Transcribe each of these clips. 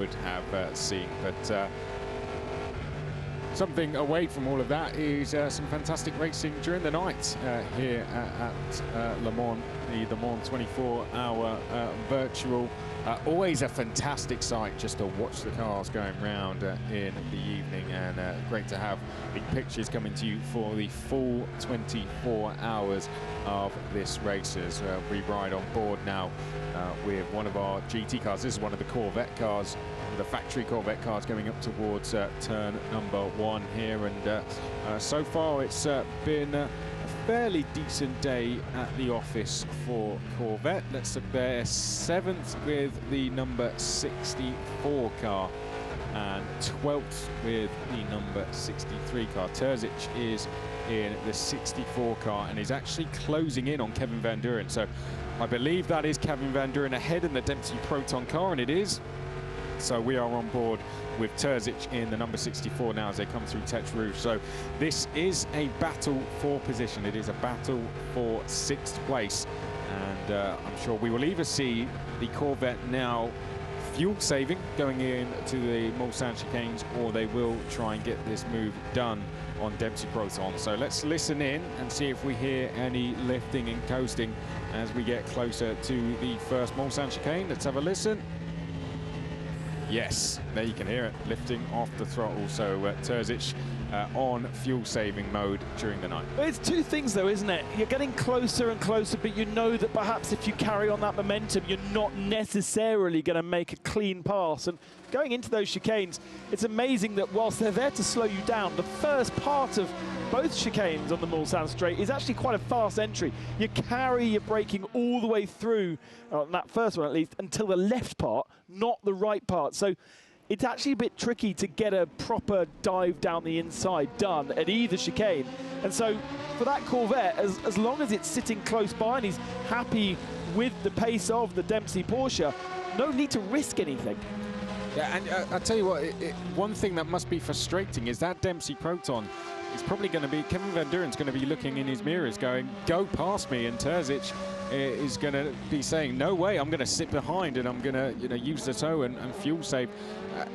would have seen. But something away from all of that is some fantastic racing during the night here at Le Mans, the Le Mans 24-hour virtual. Always a fantastic sight just to watch the cars going round in the evening, and great to have the pictures coming to you for the full 24 hours of this race as we ride on board now with one of our GT cars. This is one of the Corvette cars, the factory Corvette cars, going up towards turn number 1 here, and so far it's been a fairly decent day at the office for Corvette. Let's compare 7th with the number 64 car and 12th with the number 63 car. Terzic is in the 64 car and is actually closing in on Kevin Van Duren. So I believe that is Kevin Van Duren ahead in the Dempsey Proton car, and it is. So we are on board with Terzic in the number 64 now as they come through Tech Rouge. So this is a battle for position. It is a battle for 6th place. And I'm sure we will either see the Corvette now fuel saving going into the Mulsanne chicanes, or they will try and get this move done on Dempsey Proton. So let's listen in and see if we hear any lifting and coasting as we get closer to the first Mulsanne chicane. Let's have a listen. Yes, there you can hear it, lifting off the throttle. So Terzic on fuel-saving mode during the night. It's two things though, isn't it? You're getting closer and closer, but you know that perhaps if you carry on that momentum, you're not necessarily going to make a clean pass. And going into those chicanes, it's amazing that whilst they're there to slow you down, the first part of both chicanes on the Mulsanne straight is actually quite a fast entry. You carry your braking all the way through, on that first one at least, until the left part, not the right part. So it's actually a bit tricky to get a proper dive down the inside done at either chicane. And so for that Corvette, as long as it's sitting close by and he's happy with the pace of the Dempsey Porsche, no need to risk anything. Yeah, and I'll tell you what, one thing that must be frustrating is that Dempsey Proton is probably going to be, Kevin Van Duren's going to be looking in his mirrors going, go past me, and Terzic is going to be saying, no way, I'm going to sit behind and I'm going to use the tow and fuel save.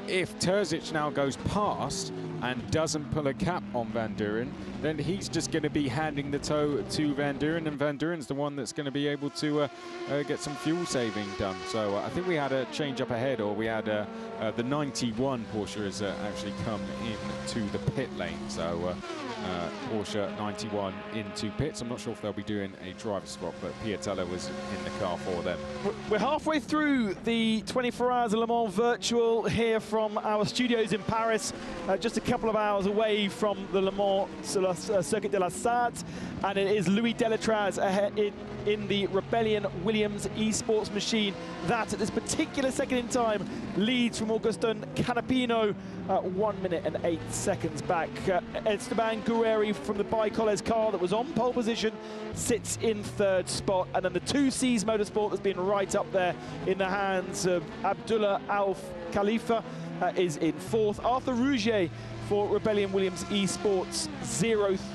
If Terzic now goes past and doesn't pull a cap on Van Duren, then he's just going to be handing the tow to Van Duren, and Van Duren's the one that's going to be able to get some fuel saving done. So I think we had a change up ahead, or we had the 91 Porsche has actually come into the pit lane. So Porsche 91 into pits. I'm not sure if they'll be doing a driver swap, but Piatella was in the car for them. We're halfway through the 24 Hours of Le Mans virtual here from our studios in Paris, just a couple of hours away from the Le Mans Circuit de la Sarthe, and it is Louis Delétraz ahead in the Rebellion Williams eSports machine that at this particular second in time leads from Augustin Canapino 1 minute and 8 seconds back. Esteban Guerreri from the Bicoles car that was on pole position sits in 3rd spot, and then the 2Cs Motorsport that's been right up there in the hands of Abdullah Al Khalifa is in 4th. Arthur Rougier for Rebellion Williams eSports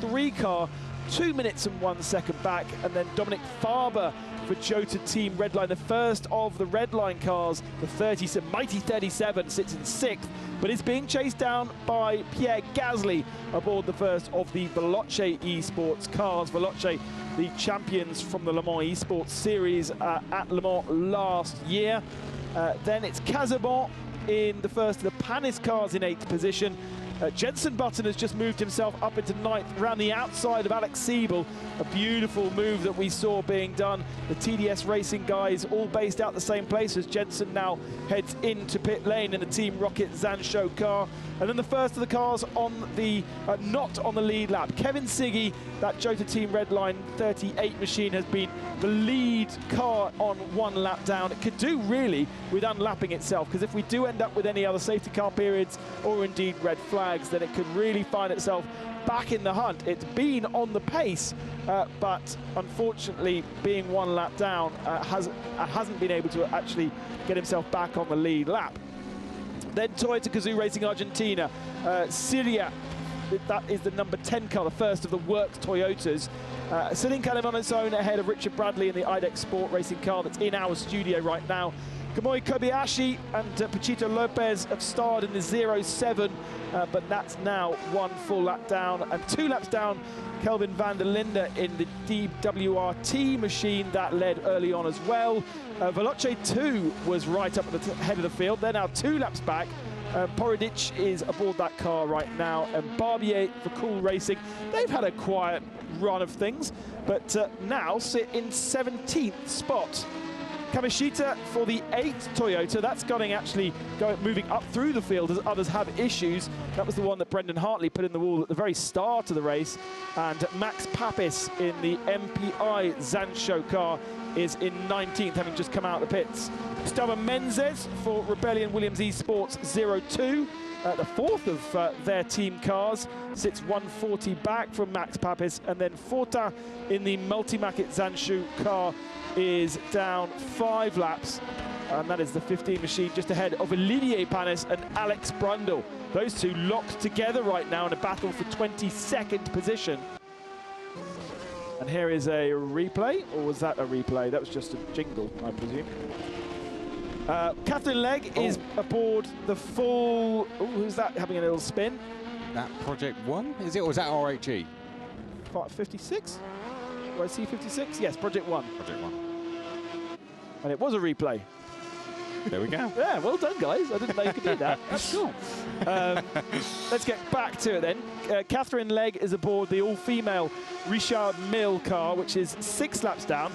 03 car, 2 minutes and 1 second back, and then Dominic Faber for Jota Team Redline, the first of the Redline cars, the mighty 37, sits in 6th, but is being chased down by Pierre Gasly aboard the first of the Veloce eSports cars. Veloce, the champions from the Le Mans eSports series at Le Mans last year. Then it's Casabon in the first of the Panis cars in 8th position. Jenson Button has just moved himself up into 9th around the outside of Alex Siebel. A beautiful move that we saw being done. The TDS Racing guys all based out the same place as Jenson now heads into pit lane in the Team Rocket Zansho car. And then the first of the cars on the, not on the lead lap. Kevin Siggy, that Jota Team Redline 38 machine, has been the lead car on 1 lap down. It could do really with unlapping itself, because if we do end up with any other safety car periods or indeed red flags, then it could really find itself back in the hunt. It's been on the pace, but unfortunately being 1 lap down hasn't been able to actually get himself back on the lead lap. Then Toyota Gazoo Racing Argentina, Syria, that is the number 10 car, the first of the worked Toyotas. Sitting kind of on its own ahead of Richard Bradley in the IDEX Sport Racing car that's in our studio right now. Kamui Kobayashi and Pachito Lopez have starred in the 0-7, but that's now 1 full lap down, and 2 laps down. Kelvin van der Linde in the DWRT machine that led early on as well. Veloce 2 was right up at the head of the field. They're now 2 laps back. Porodic is aboard that car right now, and Barbier for Cool Racing. They've had a quiet run of things, but now sit in 17th spot. Kamishita for the 8th Toyota. That's moving up through the field as others have issues. That was the one that Brendan Hartley put in the wall at the very start of the race. And Max Papis in the MPI Zancho car is in 19th, having just come out of the pits. Gustavo Menzies for Rebellion Williams Esports 02. The 4th of their team cars, sits 140 back from Max Papis, and then Fortin in the Multimatic Zanshu car is down 5 laps, and that is the 15 machine just ahead of Olivier Panis and Alex Brundle. Those two locked together right now in a battle for 22nd position. And here is a replay, or was that a replay? That was just a jingle, I presume. Catherine Legge is aboard the full... Oh, who's that having a little spin? That Project 1, is it, or was that RHE? 56? Do I see 56? Yes, Project 1. Project 1. And it was a replay. There we go. Yeah, well done, guys. I didn't know you could do that. That's cool. Let's get back to it then. Catherine Legge is aboard the all-female Richard Mille car, which is 6 laps down.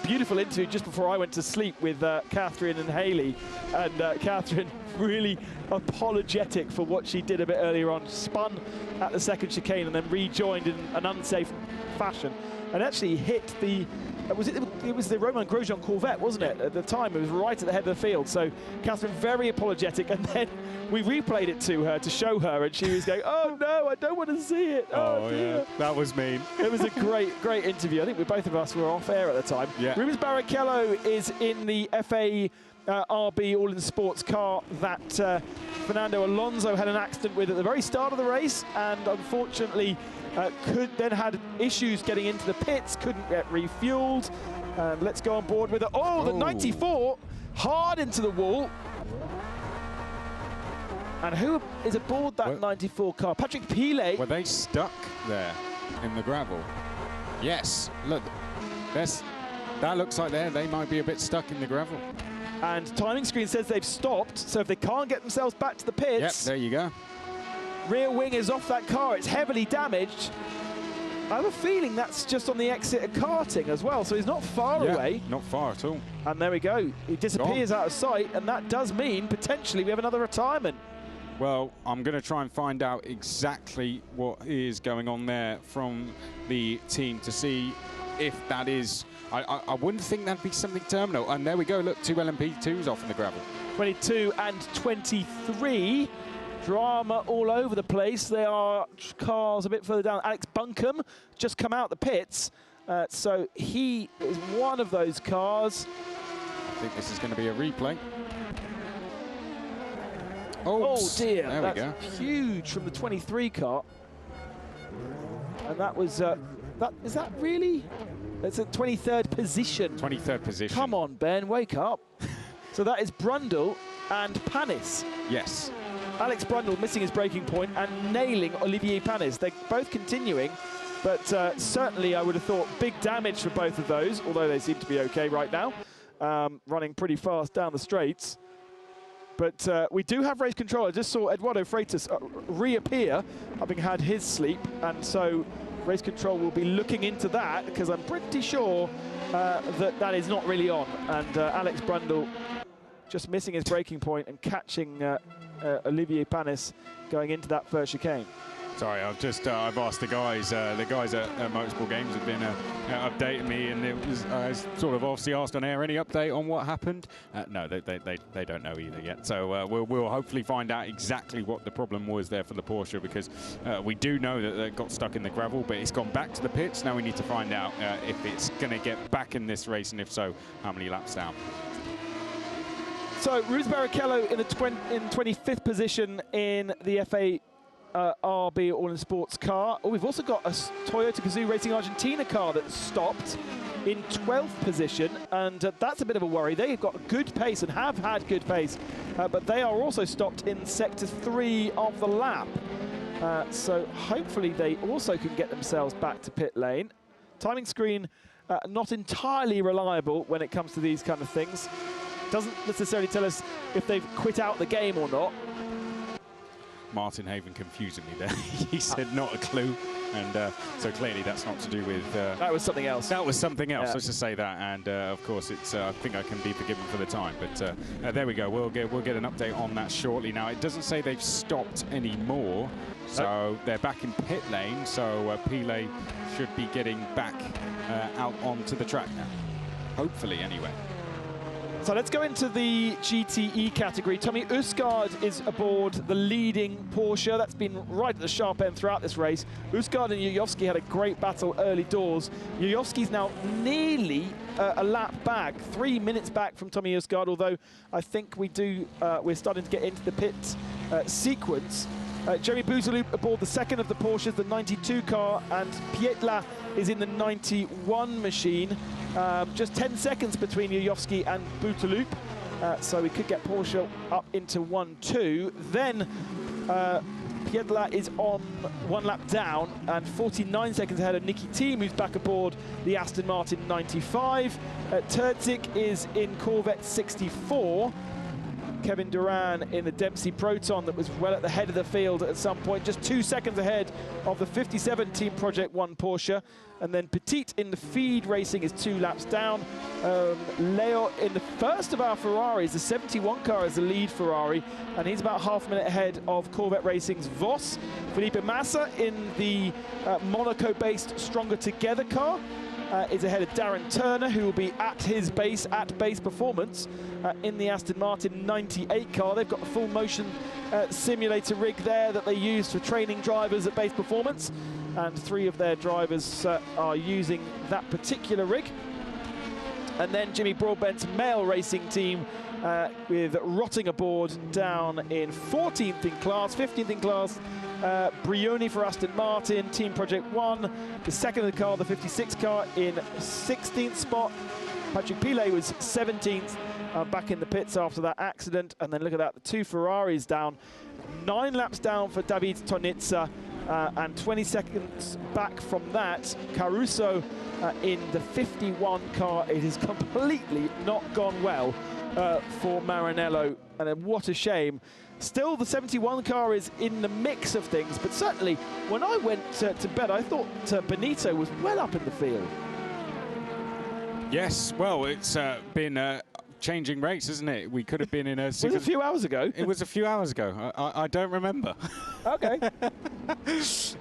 Beautiful interview just before I went to sleep with Catherine and Haley. And Catherine really apologetic for what she did a bit earlier on. Spun at the second chicane and then rejoined in an unsafe fashion. And actually hit the... it was the Romain Grosjean Corvette, wasn't it? At the time, it was right at the head of the field. So Catherine very apologetic, and then we replayed it to her to show her, and she was going, "Oh no, I don't want to see it." Oh dear. Yeah, that was mean. It was a great interview. I think both of us were off air at the time. Yeah. Rubens Barrichello is in the FA RB All in Sports car that Fernando Alonso had an accident with at the very start of the race, and unfortunately then had issues getting into the pits, couldn't get refueled. Let's go on board with it. Oh, the 94 hard into the wall. And who is aboard that 94 car? Patrick Pilet. Were they stuck there in the gravel? Yes, look, that looks like they might be a bit stuck in the gravel. And timing screen says they've stopped, so if they can't get themselves back to the pits... Yep, there you go. Rear wing is off that car, it's heavily damaged. I have a feeling that's just on the exit of karting as well, so he's not far away. Not far at all. And there we go, he disappears out of sight, and that does mean potentially we have another retirement. Well, I'm going to try and find out exactly what is going on there from the team to see if that is... I wouldn't think that'd be something terminal. And there we go, look, 2 LMP2s off in the gravel. 22 and 23. Drama all over the place. There are cars a bit further down. Alex Buncombe just come out the pits. So he is one of those cars. I think this is going to be a replay. Oh dear, there we go. Huge from the 23 car. And that was, is that really? That's a 23rd position. 23rd position. Come on, Ben, wake up. So that is Brundle and Panis. Yes. Alex Brundle missing his braking point and nailing Olivier Panis. They're both continuing, but certainly I would have thought big damage for both of those, although they seem to be okay right now, running pretty fast down the straights. But we do have race control. I just saw Eduardo Freitas reappear, having had his sleep, and so race control will be looking into that, because I'm pretty sure that is not really on. And Alex Brundle just missing his braking point and catching Olivier Panis going into that first chicane. Sorry, I've asked the guys at Motorsport Games have been updating me, and it was sort of obviously asked on air any update on what happened. No, they don't know either yet. So we'll hopefully find out exactly what the problem was there for the Porsche, because we do know that it got stuck in the gravel, but it's gone back to the pits. Now we need to find out if it's going to get back in this race, and if so, how many laps down. So Rubens Barrichello in 25th position in the FA RB All in Sports car. Oh, we've also got a Toyota Gazoo Racing Argentina car that stopped. in 12th position, and that's a bit of a worry. They've got good pace and have had good pace, but they are also stopped in sector 3 of the lap. So hopefully they also can get themselves back to pit lane. Timing screen not entirely reliable when it comes to these kind of things. Doesn't necessarily tell us if they've quit out the game or not. Martin Haven confusing me there. He said not a clue, and so clearly that's not to do with... that was something else. That was something else, yeah. let's just say that, and of course it's, I think I can be forgiven for the time, but there we go, we'll get an update on that shortly. Now, it doesn't say they've stopped anymore, so they're back in pit lane, so Pile should be getting back out onto the track now, hopefully anyway. So let's go into the GTE category. Tommy Usgaard is aboard the leading Porsche. That's been right at the sharp end throughout this race. Usgaard and Yuyovsky had a great battle early doors. Yuyovsky's now nearly a lap back, 3 minutes back from Tommy Usgaard, although I think we're starting to get into the pit sequence. Jeremy Bouteloup aboard the second of the Porsches, the 92 car, and Pietla is in the 91 machine. Just 10 seconds between Yuyovsky and Bouteloup, so we could get Porsche up into 1-2. Then Pietla is on 1 lap down and 49 seconds ahead of Nicky Thiem, who's back aboard the Aston Martin 95. Terzic is in Corvette 64. Kevin Duran in the Dempsey Proton that was well at the head of the field at some point, just 2 seconds ahead of the 57 Team Project 1 Porsche. And then Petit in the feed racing is 2 laps down. Leo in the first of our Ferraris, the 71 car is the lead Ferrari, and he's about half a minute ahead of Corvette Racing's Voss. Felipe Massa in the Monaco-based Stronger Together car is ahead of Darren Turner, who will be at his base, at base performance, in the Aston Martin 98 car. They've got a full motion simulator rig there that they use for training drivers at base performance, and 3 of their drivers are using that particular rig. And then Jimmy Broadbent's male racing team with Rotting aboard down in 14th in class, 15th in class. Brioni for Aston Martin, Team Project 1, the second of the car, the 56 car, in 16th spot. Patrick Pile was 17th, back in the pits after that accident. And then look at that, the 2 Ferraris down, 9 laps down for David Tonitza, and 20 seconds back from that, Caruso in the 51 car. It has completely not gone well for Maranello, and what a shame. Still, the 71 car is in the mix of things, but certainly when I went to bed, I thought Benito was well up in the field. Yes, well, it's been a changing race, isn't it? We could have been in a... Was it a few hours ago? It was a few hours ago. I don't remember. Okay.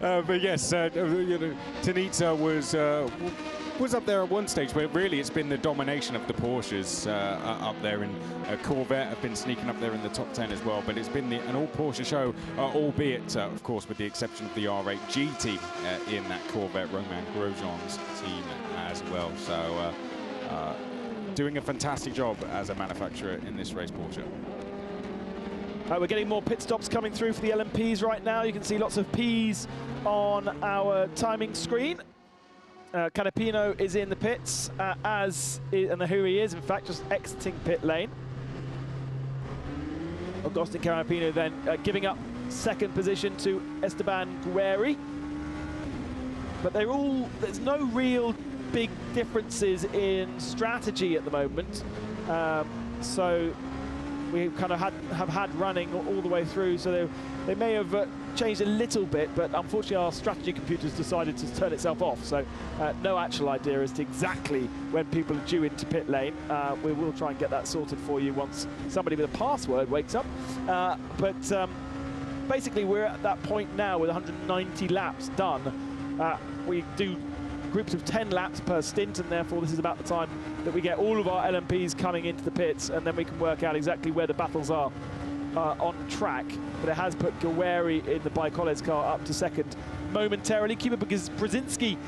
But yes, you know, Tonitza was up there at one stage, but really it's been the domination of the Porsches up there, and Corvette have been sneaking up there in the top 10 as well. But it's been an all-Porsche show, albeit, of course, with the exception of the R8 GT in that Corvette, Romain Grosjean's team as well. So doing a fantastic job as a manufacturer in this race, Porsche. We're getting more pit stops coming through for the LMPs right now. You can see lots of Ps on our timing screen. Canapino is in the pits, and who he is, in fact, just exiting pit lane. Agustin Canapino then giving up second position to Esteban Guerri. But there's no real big differences in strategy at the moment. So we kind of have had running all the way through, so they may have changed a little bit, but unfortunately our strategy computer's decided to turn itself off, so no actual idea as to exactly when people are due into pit lane. We will try and get that sorted for you once somebody with a password wakes up. But basically we're at that point now with 190 laps done. We do groups of 10 laps per stint, and therefore this is about the time that we get all of our LMPs coming into the pits, and then we can work out exactly where the battles are on track. But it has put Guerri in the Baikoles car up to second momentarily. Kuba Brzezinski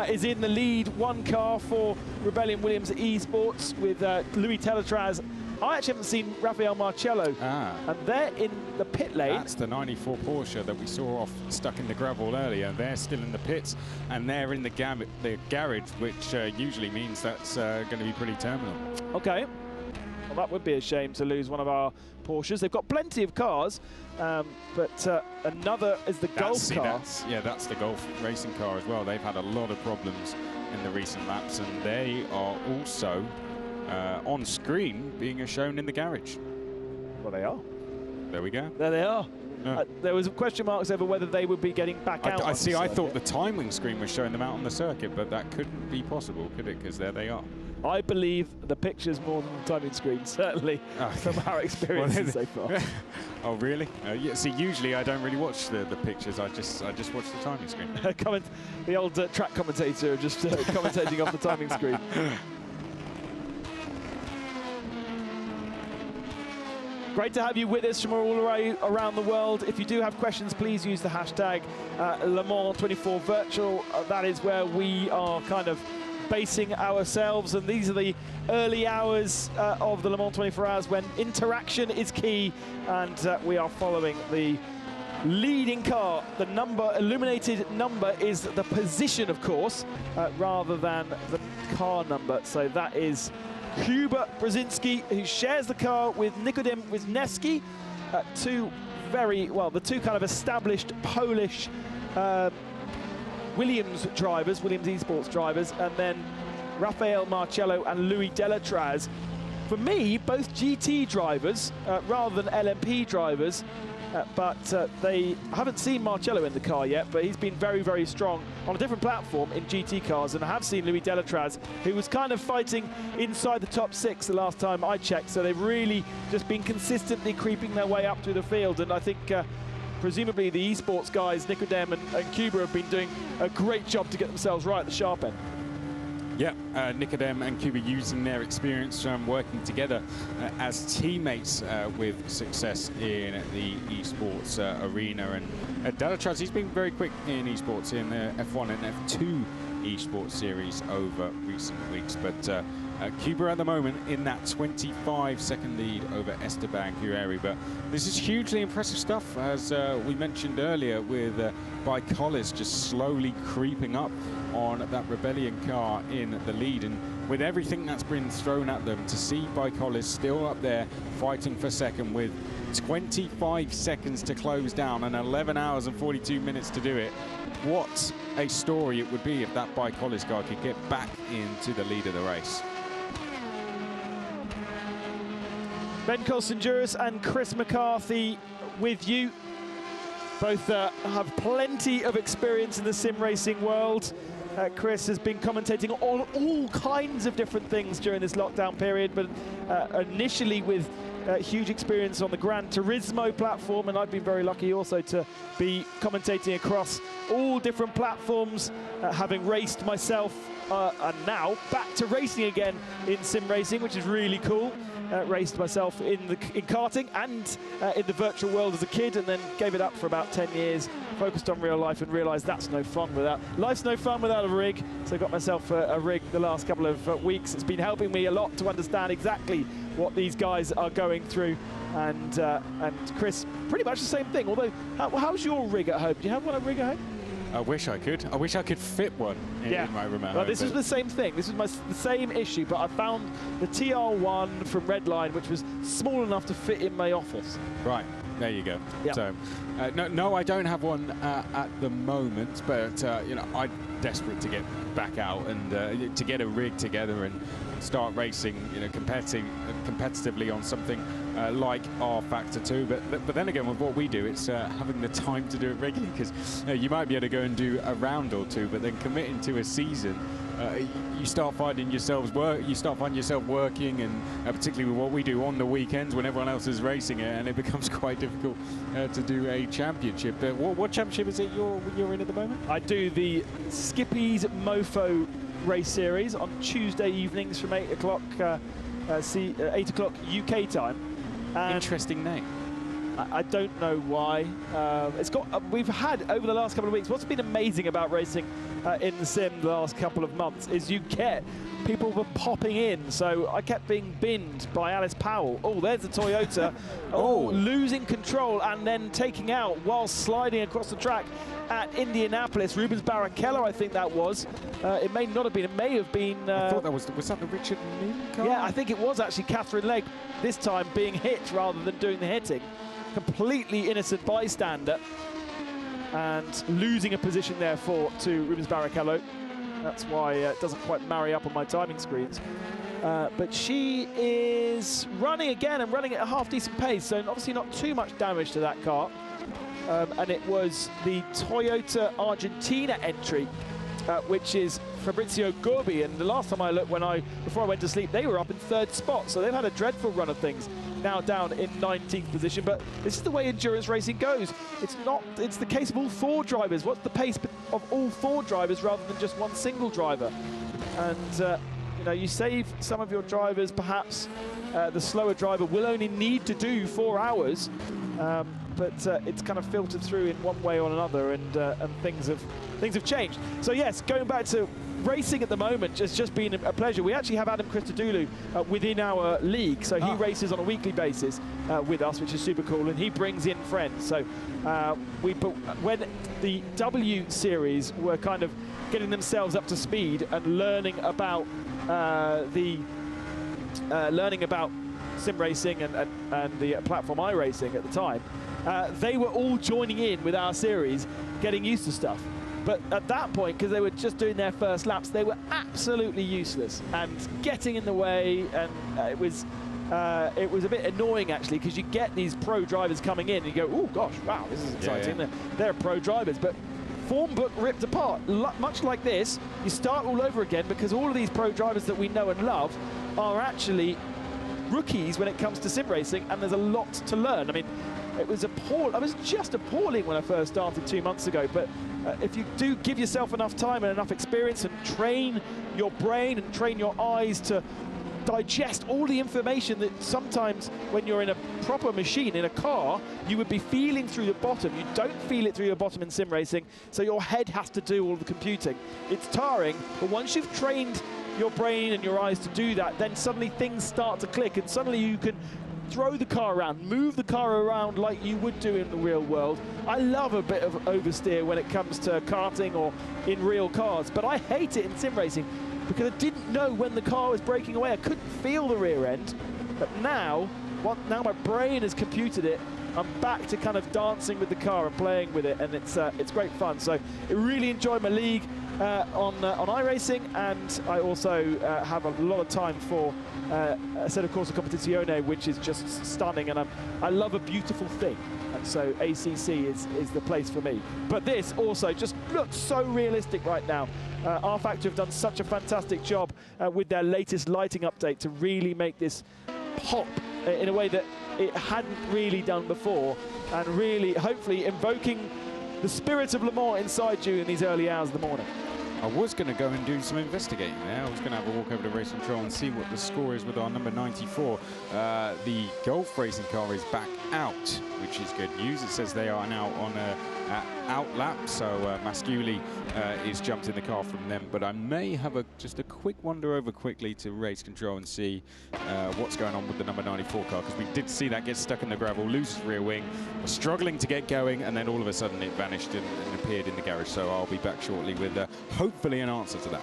is in the lead, 1 car for Rebellion Williams Esports, with Louis Teletraz I actually haven't seen Raffaele Marcello. And they're in the pit lane. That's the 94 Porsche that we saw stuck in the gravel earlier. They're still in the pits, and they're in the garage, which usually means that's going to be pretty terminal. Okay. Well, that would be a shame to lose one of our Porsches. They've got plenty of cars, but another is the Golf car. That's the Golf racing car as well. They've had a lot of problems in the recent laps, and they are also on screen being shown in the garage. Well, they are. There we go. There they are. There was question marks over whether they would be getting back out. I see. I thought the timing screen was showing them out on the circuit, but that couldn't be possible, could it? Because there they are. I believe the pictures more than the timing screen, certainly, from our experiences so far. Oh, really? Yeah, see, usually I don't really watch the pictures. I just watch the timing screen. The old track commentator just commentating off the timing screen. Great to have you with us from all around the world. If you do have questions, please use the hashtag Le Mans 24 Virtual. That is where we are kind of basing ourselves, and these are the early hours of the Le Mans 24 Hours when interaction is key, and we are following the leading car. The illuminated number is the position, of course, rather than the car number. So that is Hubert Brzezinski, who shares the car with Nikodem Wisniewski, the two kind of established Polish Williams esports drivers, and then Raffaele Marcello and Louis Delatraz. For me, both GT drivers rather than LMP drivers, but they haven't seen Marcello in the car yet, but he's been very, very strong on a different platform in GT cars. And I have seen Louis Delatraz, who was kind of fighting inside the top 6 the last time I checked. So they've really just been consistently creeping their way up through the field. And I think presumably the esports guys, Nikodem and Kuba, have been doing a great job to get themselves right at the sharp end. Yeah, Nikodem and Kuba using their experience working together as teammates with success in the esports arena. And Delatraz, he's been very quick in esports in the F1 and F2 esports series over recent weeks. But Kuba at the moment in that 25-second lead over Esteban Guerreri. But this is hugely impressive stuff, as we mentioned earlier, with Bike-Hollis just slowly creeping up on that Rebellion car in the lead. And with everything that's been thrown at them, to see Bike-Hollis still up there fighting for second with 25 seconds to close down and 11 hours and 42 minutes to do it, what a story it would be if that Bike-Hollis car could get back into the lead of the race. Ben Colson-Duras and Chris McCarthy with you. Both have plenty of experience in the sim racing world. Chris has been commentating on all kinds of different things during this lockdown period, but initially with huge experience on the Gran Turismo platform, and I've been very lucky also to be commentating across all different platforms, having raced myself, and now back to racing again in sim racing, which is really cool. Raced myself in karting and in the virtual world as a kid, and then gave it up for about 10 years, focused on real life and realized life's no fun without a rig. So got myself a rig the last couple of weeks. It's been helping me a lot to understand exactly what these guys are going through, and Chris, pretty much the same thing. Although, how's your rig at home? Do you have a rig at home? I wish I could. I wish I could fit one in my room at home. Well, this is the same thing. This is the same issue, but I found the TR1 from Redline, which was small enough to fit in my office. Right. There you go. Yep. So, no, I don't have one at the moment, but you know, I'm desperate to get back out and to get a rig together and start racing, you know, competitively on something like rFactor 2. But then again, with what we do, it's having the time to do it regularly, because you might be able to go and do a round or two, but then committing to a season, you start finding yourself working, and particularly with what we do on the weekends when everyone else is racing it, and it becomes quite difficult to do a championship. What championship is it you're in at the moment? I do the Skippy's Mofo race series on Tuesday evenings from 8 o'clock 8 o'clock UK time. And interesting name. I don't know why. We've had, over the last couple of weeks, what's been amazing about racing in the sim the last couple of months is you get people were popping in. So I kept being binned by Alice Powell. Oh, there's the Toyota. Losing control and then taking out while sliding across the track at Indianapolis. Rubens Barrichello, I think that was. It may not have been. It may have been. I thought that was that the Richard Mille car? Yeah, I think it was actually Catherine Legg this time being hit rather than doing the hitting. Completely innocent bystander and losing a position therefore to Rubens Barrichello. That's why it doesn't quite marry up on my timing screens. But she is running again and running at a half-decent pace, so obviously not too much damage to that car. And it was the Toyota Argentina entry, which is Fabrizio Gorbi. And the last time I looked, before I went to sleep, they were up in 3rd spot. So they've had a dreadful run of things. Now down in 19th position, but this is the way endurance racing goes. It's the case of all 4 drivers. What's the pace of all 4 drivers rather than just one single driver? And you know, you save some of your drivers. Perhaps the slower driver will only need to do 4 hours, but it's kind of filtered through in one way or another, and things have changed. So yes, going back to racing at the moment has just been a pleasure. We actually have Adam Christodoulou within our league, so he races on a weekly basis with us, which is super cool, and he brings in friends. So when the W Series were kind of getting themselves up to speed and learning about sim racing and the platform iRacing at the time, they were all joining in with our series, getting used to stuff. But at that point, because they were just doing their first laps, they were absolutely useless and getting in the way, and it was a bit annoying actually, because you get these pro drivers coming in and you go, oh gosh, wow, this is exciting. Yeah. They're pro drivers, but form book ripped apart. Much like this, you start all over again, because all of these pro drivers that we know and love are actually rookies when it comes to sim racing, and there's a lot to learn. I mean, it was appalling. I was just appalling when I first started 2 months ago, but if you do give yourself enough time and enough experience and train your brain and train your eyes to digest all the information that sometimes when you're in a proper machine, in a car, you would be feeling through the bottom. You don't feel it through your bottom in sim racing, so your head has to do all the computing. It's tiring, but once you've trained your brain and your eyes to do that, then suddenly things start to click, and suddenly you can throw the car around, move the car around like you would do in the real world. I love a bit of oversteer when it comes to karting or in real cars, but I hate it in sim racing because I didn't know when the car was breaking away. I couldn't feel the rear end, but now my brain has computed it. I'm back to kind of dancing with the car and playing with it, and it's great fun. So I really enjoyed my league on iRacing, and I also have a lot of time for Assetto Corsa Competizione, which is just stunning, and I love a beautiful thing, and so ACC is the place for me. But this also just looks so realistic right now. rFactor have done such a fantastic job with their latest lighting update to really make this pop in a way that it hadn't really done before, and really hopefully invoking the spirit of Le Mans inside you in these early hours of the morning. I was going to go and do some investigating there. I was going to have a walk over to Race Control and see what the score is with our number 94. The Golf racing car is back out, which is good news. It says they are now on a out lap, so Masciuli is jumped in the car from them. But I may have just a quick wander over quickly to Race Control and see what's going on with the number 94 car, because we did see that get stuck in the gravel, loses rear wing, was struggling to get going, and then all of a sudden it vanished and appeared in the garage. So I'll be back shortly with hopefully an answer to that.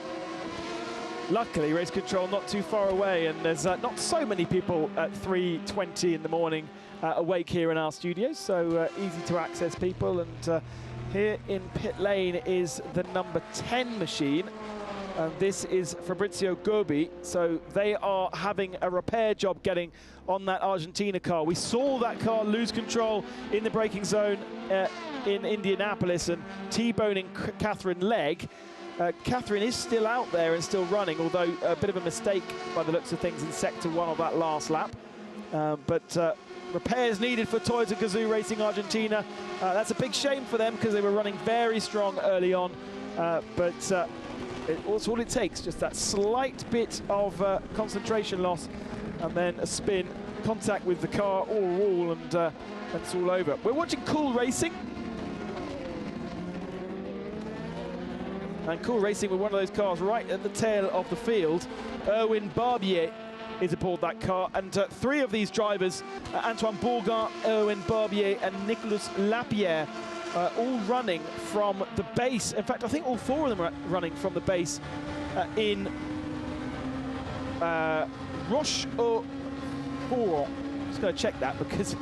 Luckily, Race Control not too far away, and there's not so many people at 3:20 in the morning awake here in our studios, so easy to access people. And here in pit lane is the number 10 machine, and this is Fabrizio Gorbi. So they are having a repair job getting on that Argentina car. We saw that car lose control in the braking zone in Indianapolis and T-boning Catherine Legg. Catherine is still out there and still running, although a bit of a mistake by the looks of things in sector 1 of that last lap. But repairs needed for Toyota Gazoo Racing Argentina. That's a big shame for them because they were running very strong early on. But it's all it takes, just that slight bit of concentration loss, and then a spin contact with the car or wall, and it's all over. We're watching Cool Racing. And Cool Racing with one of those cars right at the tail of the field. Erwin Barbier is aboard that car, and three of these drivers, Antoine Bourgat, Erwin Barbier and Nicolas Lapierre, all running from the base. In fact, I think all four of them are running from the base in Roche-au-Foron. Just going to check that, because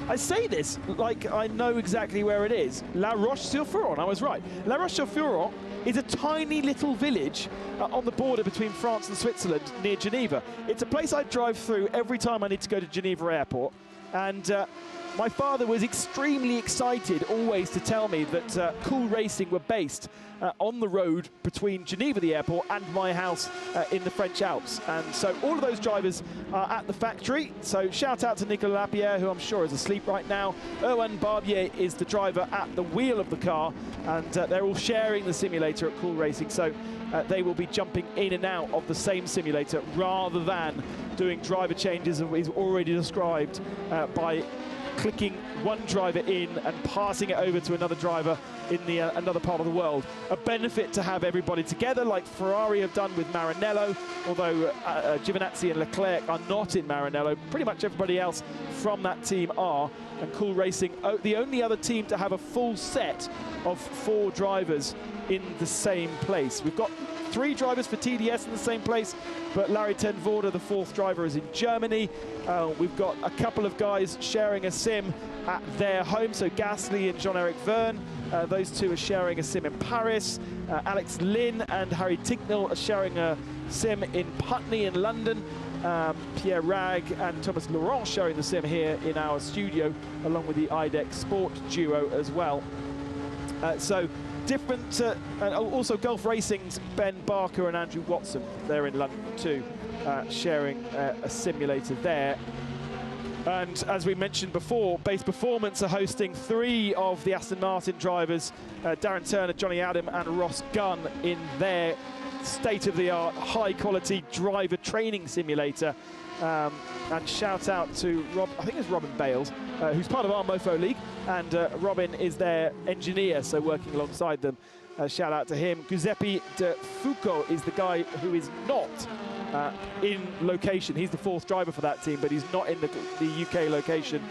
I say this like I know exactly where it is. La Roche-sur-Foron, I was right. La Roche-sur-Foron is a tiny little village on the border between France and Switzerland near Geneva. It's a place I drive through every time I need to go to Geneva Airport. And my father was extremely excited always to tell me that Cool Racing were based on the road between Geneva, the airport, and my house in the French Alps. And so all of those drivers are at the factory. So shout out to Nicolas Lapierre, who I'm sure is asleep right now. Erwan Barbier is the driver at the wheel of the car, and they're all sharing the simulator at Cool Racing. So they will be jumping in and out of the same simulator rather than doing driver changes, as we've already described, by clicking one driver in and passing it over to another driver in the another part of the world. A benefit to have everybody together, like Ferrari have done with Maranello, although Giovinazzi and Leclerc are not in Maranello. Pretty much everybody else from that team are. And Cool Racing, the only other team to have a full set of 4 drivers in the same place. We've got 3 drivers for TDS in the same place, but Larry ten Voorde, the 4th driver, is in Germany. We've got a couple of guys sharing a sim at their home, so Gasly and Jean-Eric Vergne. Those 2 are sharing a sim in Paris. Alex Lynn and Harry Tincknell are sharing a sim in Putney in London. Pierre Rag and Thomas Laurent sharing the sim here in our studio, along with the IDEX Sport duo as well. So different, and also Gulf Racing's Ben Barker and Andrew Watson, they're in London too, sharing a simulator there. And as we mentioned before, Base Performance are hosting 3 of the Aston Martin drivers, Darren Turner, Johnny Adam and Ross Gunn, in their state-of-the-art, high-quality driver training simulator. And shout out to Rob, I think it's Robin Bales, who's part of our Mofo League, and Robin is their engineer, so working alongside them. Shout out to him. Giuseppe De Foucault is the guy who is not in location. He's the 4th driver for that team, but he's not in the UK location,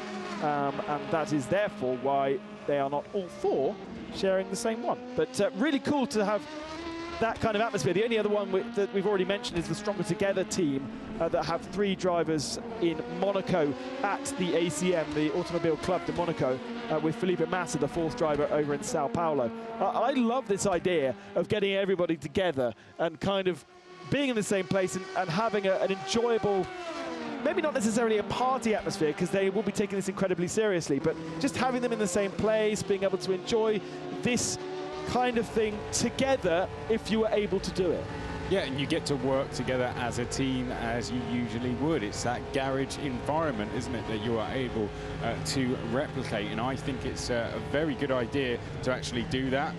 and that is therefore why they are not all 4 sharing the same one. But really cool to have that kind of atmosphere. The only other one that we've already mentioned is the Stronger Together team that have 3 drivers in Monaco at the ACM, the Automobile Club de Monaco, with Felipe Massa, the 4th driver, over in Sao Paulo. I love this idea of getting everybody together and kind of being in the same place and having an enjoyable, maybe not necessarily a party atmosphere, because they will be taking this incredibly seriously, but just having them in the same place, being able to enjoy this kind of thing together if you were able to do it. Yeah, and you get to work together as a team as you usually would. It's that garage environment, isn't it, that you are able to replicate, and I think it's a very good idea to actually do that.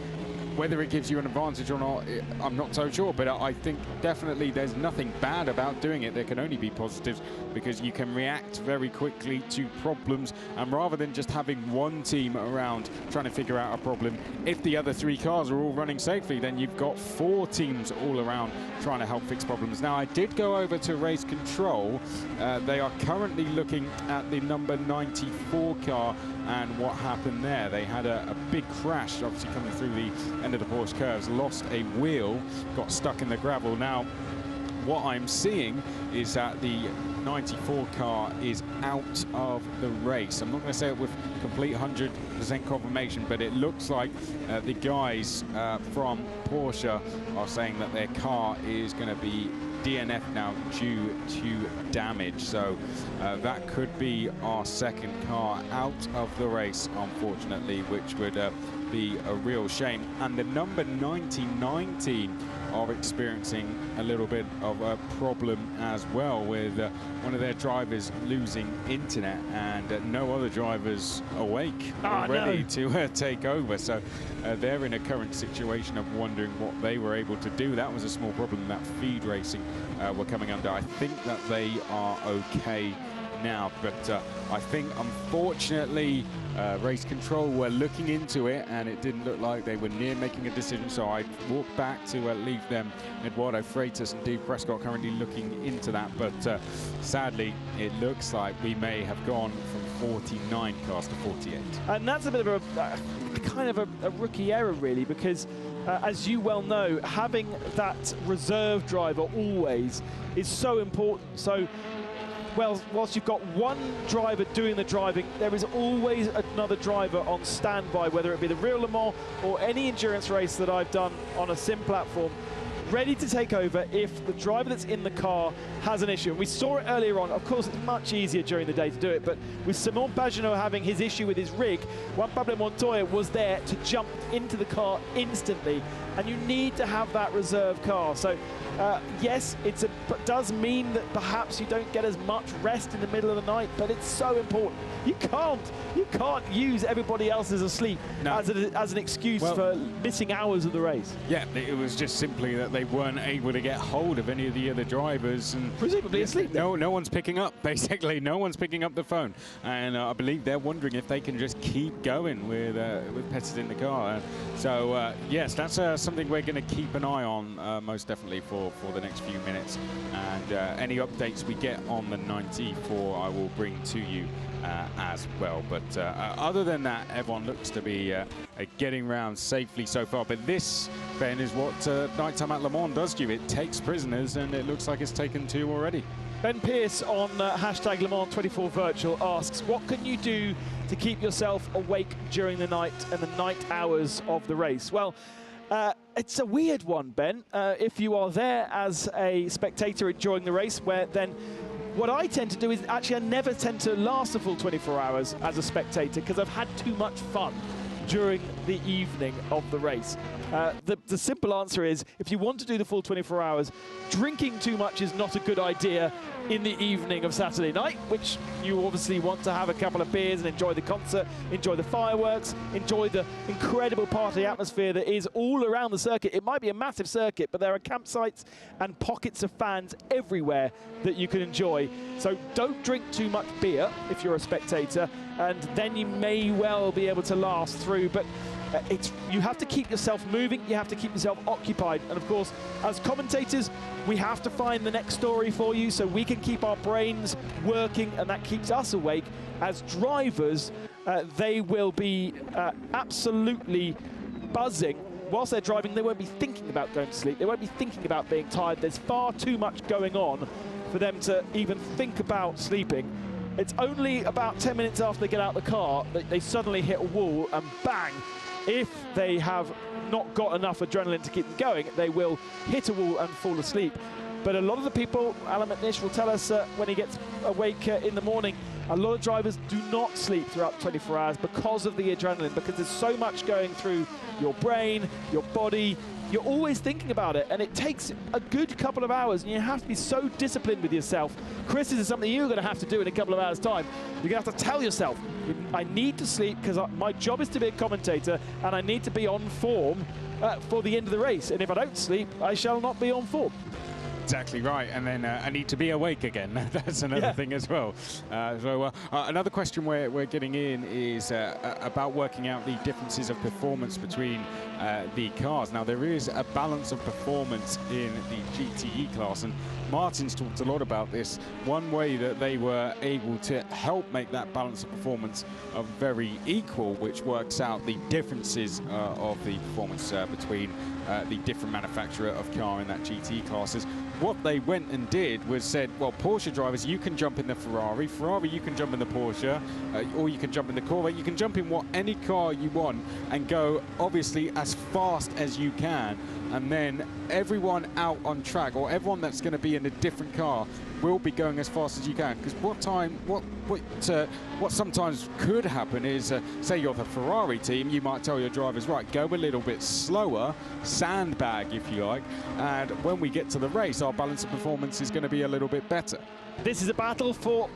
Whether it gives you an advantage or not, I'm not so sure, but I think definitely there's nothing bad about doing it. There can only be positives, because you can react very quickly to problems, and rather than just having one team around trying to figure out a problem, if the other 3 cars are all running safely, then you've got 4 teams all around trying to help fix problems. Now, I did go over to Race Control. They are currently looking at the number 94 car and what happened there. They had a big crash, obviously coming through the end of the Porsche curves, lost a wheel, got stuck in the gravel. Now, what I'm seeing is that the 94 car is out of the race. I'm not going to say it with complete 100% confirmation, but it looks like the guys from Porsche are saying that their car is going to be DNF now due to damage. So that could be our 2nd car out of the race, unfortunately, which would be a real shame. And the number 99 team are experiencing a little bit of a problem as well, with one of their drivers losing internet and no other drivers awake ready to take over. So they're in a current situation of wondering what they were able to do. That was a small problem that Feed Racing were coming under. I think that they are okay now. But I think, unfortunately, race control were looking into it, and it didn't look like they were near making a decision. So I walked back to leave them. Eduardo Freitas and Dave Prescott currently looking into that. But sadly, it looks like we may have gone from 49 cars to 48. And that's a bit of a kind of a rookie error, really, because as you well know, having that reserve driver always is so important. So, well, whilst you've got one driver doing the driving, there is always another driver on standby, whether it be the real Le Mans or any endurance race that I've done on a sim platform, ready to take over if the driver that's in the car has an issue. And we saw it earlier on. Of course, it's much easier during the day to do it, but with Simon Pagenaud having his issue with his rig, Juan Pablo Montoya was there to jump into the car instantly, and you need to have that reserve car. So yes, it does mean that perhaps you don't get as much rest in the middle of the night, but it's so important. You can't use everybody else's asleep as an excuse for missing hours of the race. Yeah, it was just simply that they weren't able to get hold of any of the other drivers, and presumably asleep. No one's picking up. Basically, no one's picking up the phone, and I believe they're wondering if they can just keep going with Pettis in the car. So yes, that's something we're going to keep an eye on most definitely for the next few minutes, and any updates we get on the 94 I will bring to you as well. But other than that, everyone looks to be getting round safely so far. But this, Ben, is what Nighttime at Le Mans does to you. It takes prisoners, and it looks like it's taken 2 already. Ben Pierce on hashtag Le Mans 24 Virtual asks, what can you do to keep yourself awake during the night and the night hours of the race? Well, it's a weird one, Ben. If you are there as a spectator during the race, where then what I tend to do is actually I never tend to last the full 24 hours as a spectator because I've had too much fun during the evening of the race. The simple answer is, if you want to do the full 24 hours, drinking too much is not a good idea in the evening of Saturday night, which you obviously want to have a couple of beers and enjoy the concert, enjoy the fireworks, enjoy the incredible party atmosphere that is all around the circuit. It might be a massive circuit, but there are campsites and pockets of fans everywhere that you can enjoy. So don't drink too much beer if you're a spectator, and then you may well be able to last through. But you have to keep yourself moving, you have to keep yourself occupied, and of course, as commentators, we have to find the next story for you so we can keep our brains working, and that keeps us awake. As drivers, they will be absolutely buzzing. Whilst they're driving, they won't be thinking about going to sleep, they won't be thinking about being tired. There's far too much going on for them to even think about sleeping. It's only about 10 minutes after they get out of the car that they suddenly hit a wall, and bang, if they have not got enough adrenaline to keep them going, they will hit a wall and fall asleep. But a lot of the people, Alan McNish will tell us when he gets awake in the morning, a lot of drivers do not sleep throughout 24 hours because of the adrenaline, because there's so much going through your brain, your body. You're always thinking about it, and it takes a good couple of hours, and you have to be so disciplined with yourself. Chris, this is something you're going to have to do in a couple of hours' time. You're going to have to tell yourself, I need to sleep because my job is to be a commentator, and I need to be on form for the end of the race. And if I don't sleep, I shall not be on form. Exactly right, and then I need to be awake again. That's another thing as well. Another question we're getting in is about working out the differences of performance between the cars. Now, there is a balance of performance in the GTE class, and Martin's talked a lot about this. One way that they were able to help make that balance of performance very equal, which works out the differences of the performance between the different manufacturer of car in that GTE classes. What they went and did was said, well, Porsche drivers, you can jump in the Ferrari, you can jump in the Porsche, or you can jump in the Corvette. You can jump in any car you want and go, obviously, as fast as you can. And then everyone out on track, or everyone that's going to be in a different car, will be going as fast as you can. Because what sometimes could happen is, say you're the Ferrari team, you might tell your drivers, right, go a little bit slower, sandbag if you like, and when we get to the race, our balance of performance is going to be a little bit better. This is a battle for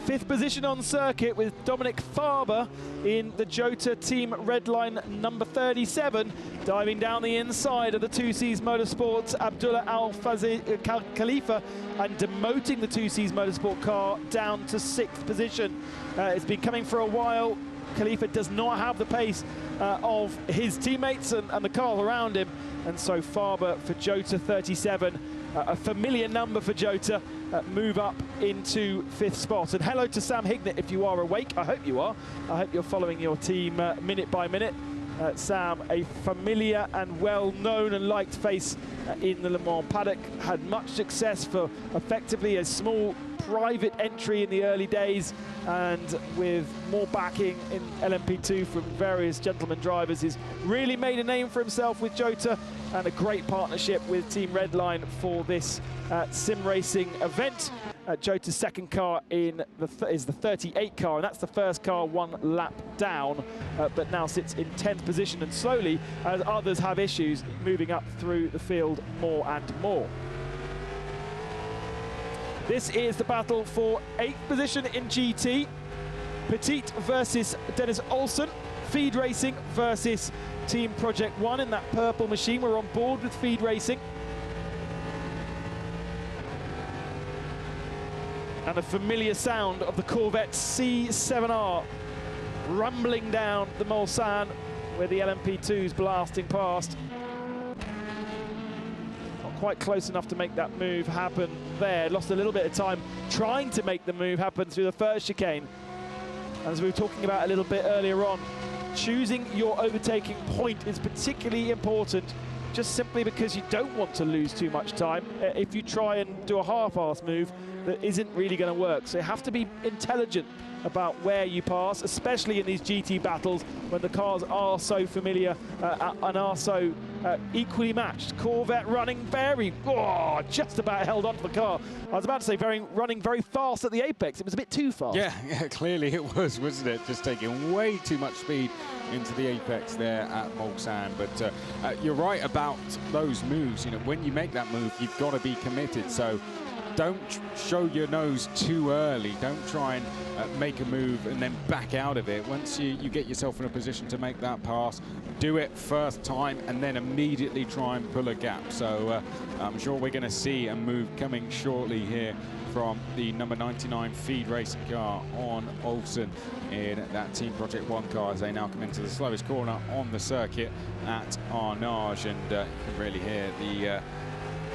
Fifth position on circuit with Dominic Faber in the Jota Team Redline number 37, diving down the inside of the 2Cs Motorsports Abdullah Al Khalifa and demoting the 2Cs Motorsport car down to 6th position. It's been coming for a while. Khalifa does not have the pace of his teammates and the car around him, and so Faber for Jota 37, a familiar number for Jota, move up into 5th spot. And hello to Sam Hignett if you are awake. I hope you are. I hope you're following your team minute by minute. Sam, a familiar and well-known and liked face in the Le Mans paddock, had much success for effectively a small private entry in the early days, and with more backing in LMP2 from various gentleman drivers, he's really made a name for himself with Jota, and a great partnership with Team Redline for this sim racing event. Jota's second car is the 38 car, and that's the first car one lap down, but now sits in 10th position, and slowly, as others have issues, moving up through the field more and more. This is the battle for 8th position in GT. Petit versus Dennis Olsen. Feed Racing versus Team Project One in that purple machine. We're on board with Feed Racing. And a familiar sound of the Corvette C7R rumbling down the Mulsanne, where the LMP2's blasting past. Quite close enough to make that move happen there. Lost a little bit of time trying to make the move happen through the first chicane. As we were talking about a little bit earlier on, choosing your overtaking point is particularly important, just simply because you don't want to lose too much time. If you try and do a half-assed move, that isn't really going to work. So you have to be intelligent about where you pass, especially in these GT battles when the cars are so familiar and are so equally matched. Corvette running just about held onto the car. I was about to say running very fast at the apex. It was a bit too fast. Yeah, clearly it was, wasn't it? Just taking way too much speed into the apex there at Mulsanne. But you're right about those moves. You know, when you make that move, you've got to be committed. So don't show your nose too early. Don't try and make a move and then back out of it. Once you get yourself in a position to make that pass, do it first time and then immediately try and pull a gap. So I'm sure we're going to see a move coming shortly here from the number 99 Feed Racing car on Olsen in that Team Project One car as they now come into the slowest corner on the circuit at Arnage, and you can really hear the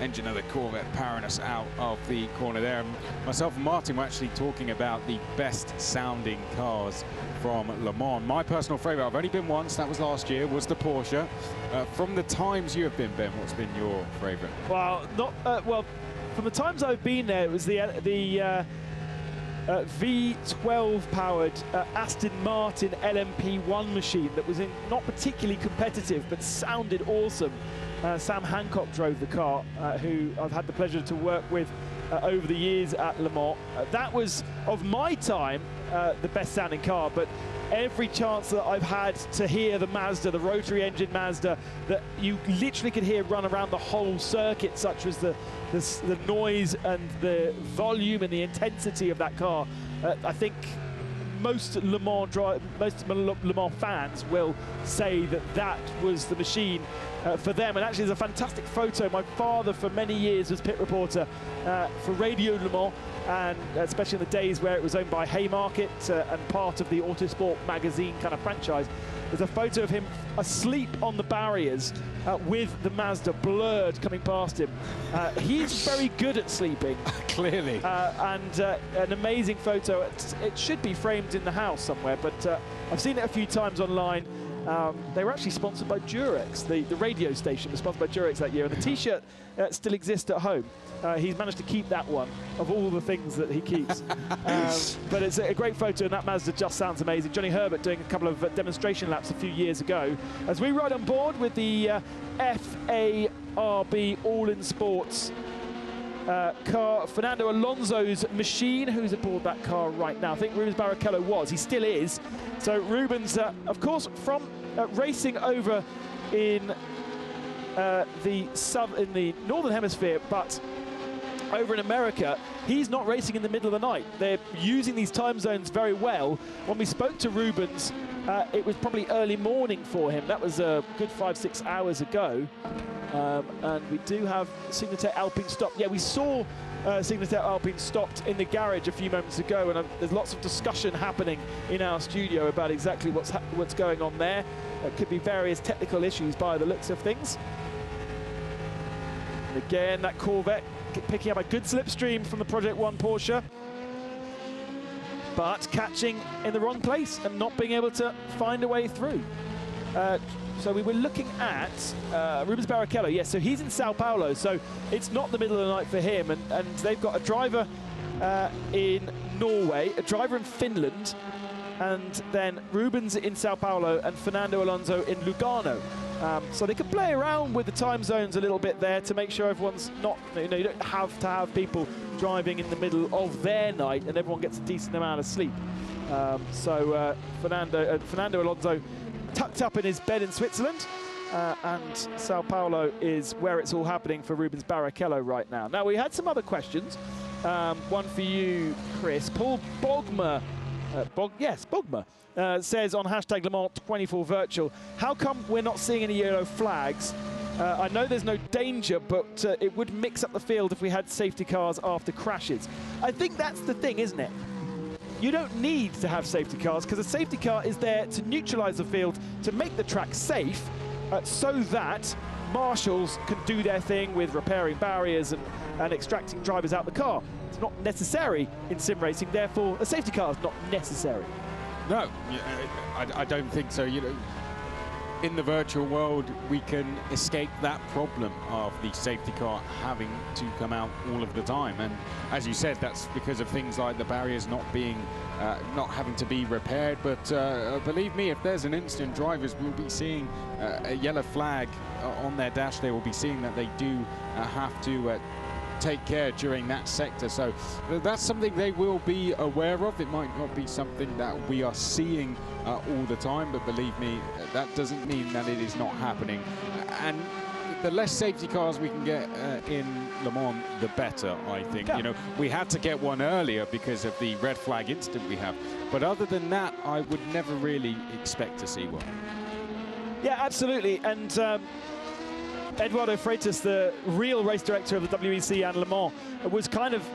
engine of the Corvette powering us out of the corner there. And myself and Martin were actually talking about the best sounding cars from Le Mans. My personal favourite, I've only been once, that was last year, was the Porsche. From the times you have been, Ben, what's been your favourite? Well, well, from the times I've been there, it was the V12 powered Aston Martin LMP1 machine that was not particularly competitive but sounded awesome. Sam Hancock drove the car, who I've had the pleasure to work with over the years at Le Mans. That was, of my time, the best sounding car, but every chance that I've had to hear the Mazda, the rotary engine Mazda, that you literally could hear run around the whole circuit, such as the noise and the volume and the intensity of that car. I think most Le Mans fans will say that that was the machine for them. And actually, there's a fantastic photo. My father, for many years, was pit reporter for Radio Le Mans, and especially in the days where it was owned by Haymarket and part of the Autosport magazine kind of franchise. There's a photo of him asleep on the barriers with the Mazda blurred coming past him. He's very good at sleeping. Clearly. And an amazing photo. It should be framed in the house somewhere, but I've seen it a few times online. They were actually sponsored by Durex. The radio station was sponsored by Durex that year, and the T-shirt still exists at home. He's managed to keep that one, of all the things that he keeps. But it's a great photo, and that Mazda just sounds amazing. Johnny Herbert doing a couple of demonstration laps a few years ago. As we ride on board with the FARB All-in Sports car, Fernando Alonso's machine, who's aboard that car right now. I think Rubens Barrichello was. He still is. So Rubens, of course, from racing over in the northern hemisphere, but over in America, he's not racing in the middle of the night. They're using these time zones very well. When we spoke to Rubens, it was probably early morning for him. That was a good 5-6 hours ago. And we do have Signature Alpine stopped. Yeah, we saw Signature Alpine stopped in the garage a few moments ago, and there's lots of discussion happening in our studio about exactly what's going on there. It could be various technical issues by the looks of things. And again, that Corvette picking up a good slipstream from the Project One Porsche, but catching in the wrong place and not being able to find a way through. So we were looking at Rubens Barrichello. Yes, so he's in Sao Paulo, so it's not the middle of the night for him. And they've got a driver in Norway, a driver in Finland, and then Rubens in Sao Paulo and Fernando Alonso in Lugano. So they can play around with the time zones a little bit there to make sure everyone's not, you don't have to have people driving in the middle of their night and everyone gets a decent amount of sleep. Fernando Alonso tucked up in his bed in Switzerland, and Sao Paulo is where it's all happening for Rubens Barrichello right now. Now, we had some other questions. One for you, Chris. Paul Bogmer, Bogmer, says on hashtag Le Mans 24 Virtual, how come we're not seeing any yellow flags? I know there's no danger, but it would mix up the field if we had safety cars after crashes. I think that's the thing, isn't it? You don't need to have safety cars because a safety car is there to neutralize the field, to make the track safe, so that marshals can do their thing with repairing barriers and extracting drivers out the car. It's not necessary in sim racing, therefore a safety car is not necessary. No, I don't think so. You know, in the virtual world, we can escape that problem of the safety car having to come out all of the time. And as you said, that's because of things like the barriers not being, not having to be repaired. But believe me, if there's an incident, drivers will be seeing a yellow flag on their dash. They will be seeing that they do have to take care during that sector. So that's something they will be aware of. It might not be something that we are seeing all the time, but believe me, that doesn't mean that it is not happening. And the less safety cars we can get in Le Mans, the better, I think. Yeah. You know, we had to get one earlier because of the red flag incident we have. But other than that, I would never really expect to see one. Yeah, absolutely. And Eduardo Freitas, the real race director of the WEC and Le Mans, was kind of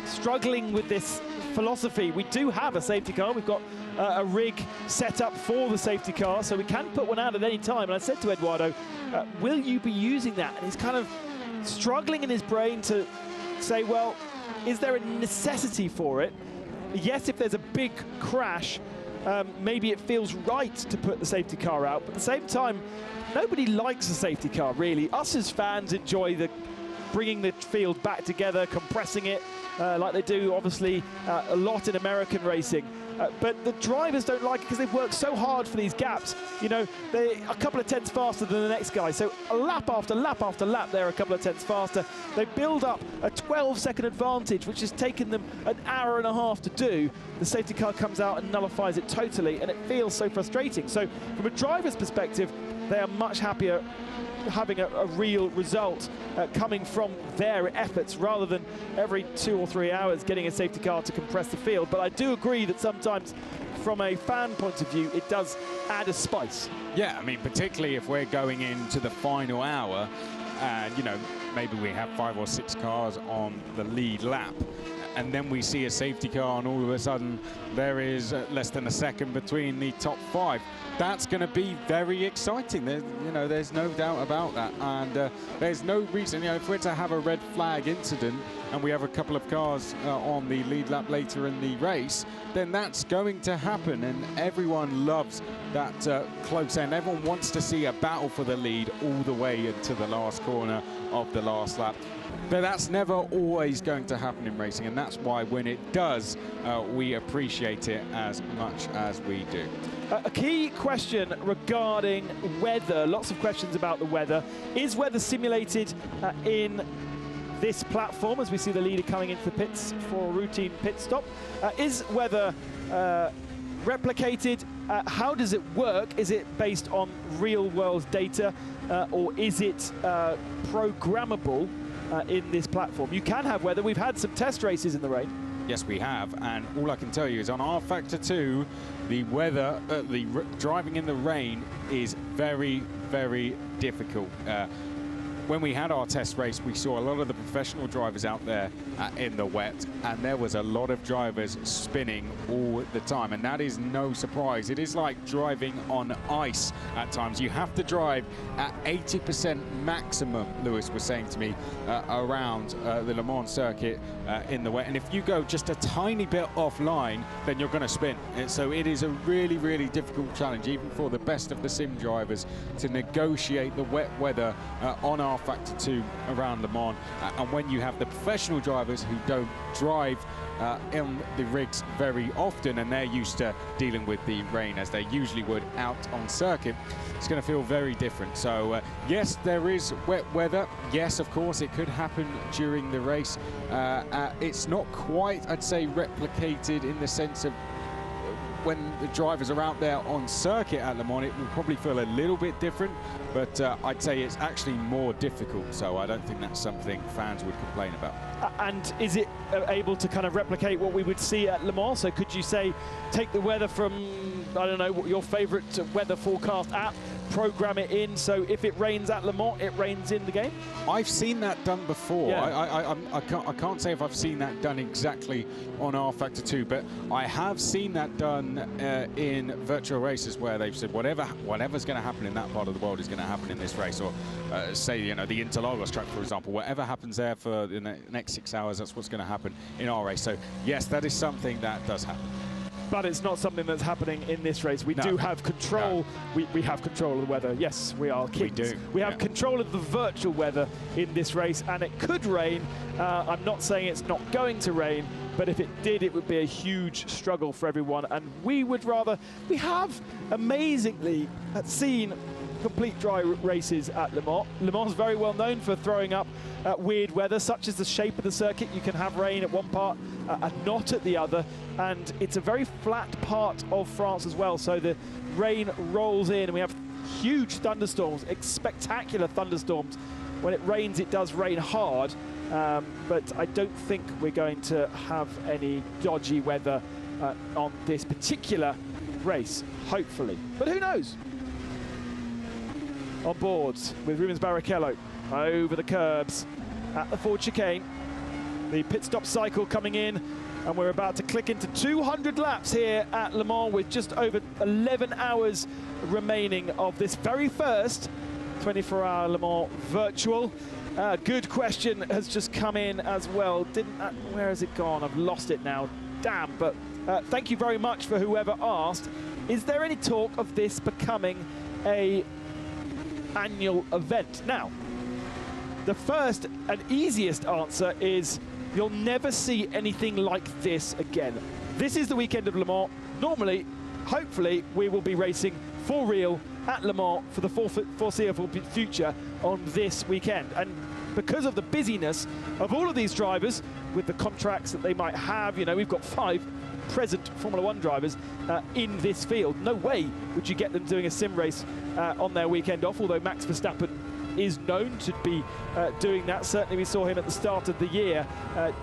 struggling with this philosophy. We do have a safety car. We've got a rig set up for the safety car, so we can put one out at any time. And I said to Eduardo, will you be using that? And he's kind of struggling in his brain to say, well, is there a necessity for it? Yes, if there's a big crash, maybe it feels right to put the safety car out, but at the same time, nobody likes a safety car, really. Us as fans enjoy bringing the field back together, compressing it, like they do, obviously, a lot in American racing. But the drivers don't like it because they've worked so hard for these gaps. You know, they're a couple of tenths faster than the next guy. So a lap after lap after lap, they're a couple of tenths faster. They build up a 12-second advantage, which has taken them an hour and a half to do. The safety car comes out and nullifies it totally, and it feels so frustrating. So from a driver's perspective, they are much happier having a real result coming from their efforts rather than every 2 or 3 hours getting a safety car to compress the field. But I do agree that sometimes from a fan point of view, it does add a spice. Yeah, I mean, particularly if we're going into the final hour and, you know, maybe we have 5 or 6 cars on the lead lap, and then we see a safety car and all of a sudden there is less than a second between the top 5. That's going to be very exciting. There's no doubt about that. And there's no reason, if we're to have a red flag incident and we have a couple of cars on the lead lap later in the race, then that's going to happen. And everyone loves that close end. Everyone wants to see a battle for the lead all the way into the last corner of the last lap. But that's never always going to happen in racing, and that's why when it does, we appreciate it as much as we do. A key question regarding weather, lots of questions about the weather. Is weather simulated in this platform as we see the leader coming into the pits for a routine pit stop? Is weather replicated? How does it work? Is it based on real world data or is it programmable? in this platform. You can have weather. We've had some test races in the rain. Yes, we have, and all I can tell you is on R-Factor 2, the weather, driving in the rain is very, very difficult. When we had our test race, we saw a lot of the professional drivers out there in the wet, and there was a lot of drivers spinning all the time, and that is no surprise. It is like driving on ice at times. You have to drive at 80% maximum, Lewis was saying to me, around the Le Mans circuit in the wet, and if you go just a tiny bit offline, then you're going to spin. And so it is a really, really difficult challenge, even for the best of the sim drivers, to negotiate the wet weather on our Factor 2 around Le Mans, and when you have the professional drivers who don't drive in the rigs very often, and they're used to dealing with the rain as they usually would out on circuit, it's going to feel very different. So yes, there is wet weather. Yes, of course, it could happen during the race. It's not quite, I'd say, replicated in the sense of when the drivers are out there on circuit at Le Mans, it will probably feel a little bit different, but I'd say it's actually more difficult, so I don't think that's something fans would complain about. And is it able to kind of replicate what we would see at Le Mans? So could you say, take the weather from, I don't know, your favorite weather forecast app, program it in, so if it rains at Le Mans, it rains in the game? I've seen that done before. Yeah. I can't say if I've seen that done exactly on R-Factor 2, but I have seen that done in virtual races where they've said whatever's going to happen in that part of the world is going to happen in this race, or say, you know, the Interlagos track, for example, whatever happens there for the next 6 hours, that's what's going to happen in our race. So yes, that is something that does happen. But it's not something that's happening in this race. We do have control. No. We have control of the weather. Yes, we are kings. We do. We have control of the virtual weather in this race, and it could rain. I'm not saying it's not going to rain, but if it did, it would be a huge struggle for everyone. And we would rather, we have amazingly seen complete dry races at Le Mans. Le Mans is very well known for throwing up weird weather, such as the shape of the circuit. You can have rain at one part and not at the other, and it's a very flat part of France as well, so the rain rolls in and we have huge thunderstorms, spectacular thunderstorms. When it rains, it does rain hard, but I don't think we're going to have any dodgy weather on this particular race, hopefully, but who knows? On board with Rubens Barrichello over the curbs at the Ford chicane. The pit stop cycle coming in, and we're about to click into 200 laps here at Le Mans with just over 11 hours remaining of this very first 24-hour Le Mans virtual. Good question has just come in as well. Where has it gone? I've lost it now. Damn, but thank you very much for whoever asked. Is there any talk of this becoming a annual event? Now, the first and easiest answer is you'll never see anything like this again. This is the weekend of Le Mans. Normally, hopefully, we will be racing for real at Le Mans for the foreseeable future on this weekend. And because of the busyness of all of these drivers with the contracts that they might have, you know, we've got 5 present Formula 1 drivers in this field. No way would you get them doing a sim race on their weekend off, although Max Verstappen is known to be doing that. Certainly we saw him at the start of the year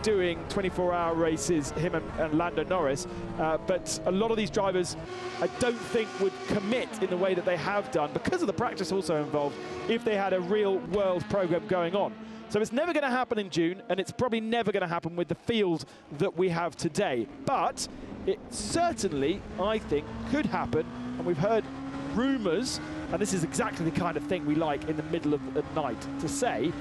doing 24-hour races, him and Lando Norris. But a lot of these drivers I don't think would commit in the way that they have done, because of the practice also involved, if they had a real world program going on. So it's never going to happen in June, and it's probably never going to happen with the field that we have today. But it certainly, I think, could happen, and we've heard rumours, and this is exactly the kind of thing we like in the middle of the night to say.